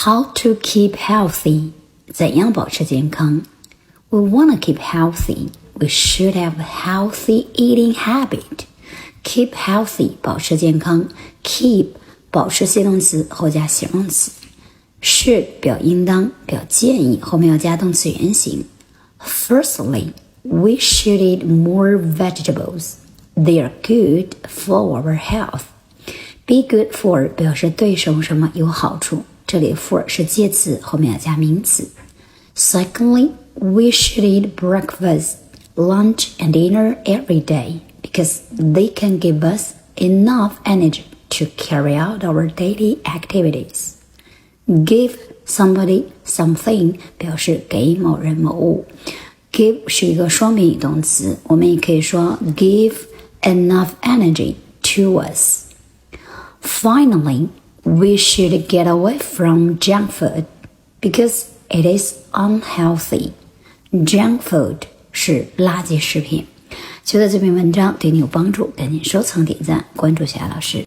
How to keep healthy? 怎样保持健康 ？We want to keep healthy. We should have a healthy eating habit. Keep healthy 保持健康 ，keep 保持系动词后加形容词 ，should 表应当表建议后面要加动词原形。Firstly, we should eat more vegetables. They are good for our health. Be good for 表示对什么什么有好处，这里 for 是介词后面要加名词。Secondly, we should eat breakfast, lunch and dinner every day because they can give us enough energy to carry out our daily activities. Give somebody something 表示给某人某物。Give 是一个双宾语动词，我们也可以说 give enough energy to us. Finally, we should get away from junk food because it is unhealthy. Junk food 是垃圾食品。觉得这篇文章对你有帮助，赶紧收藏点赞，关注小雅老师。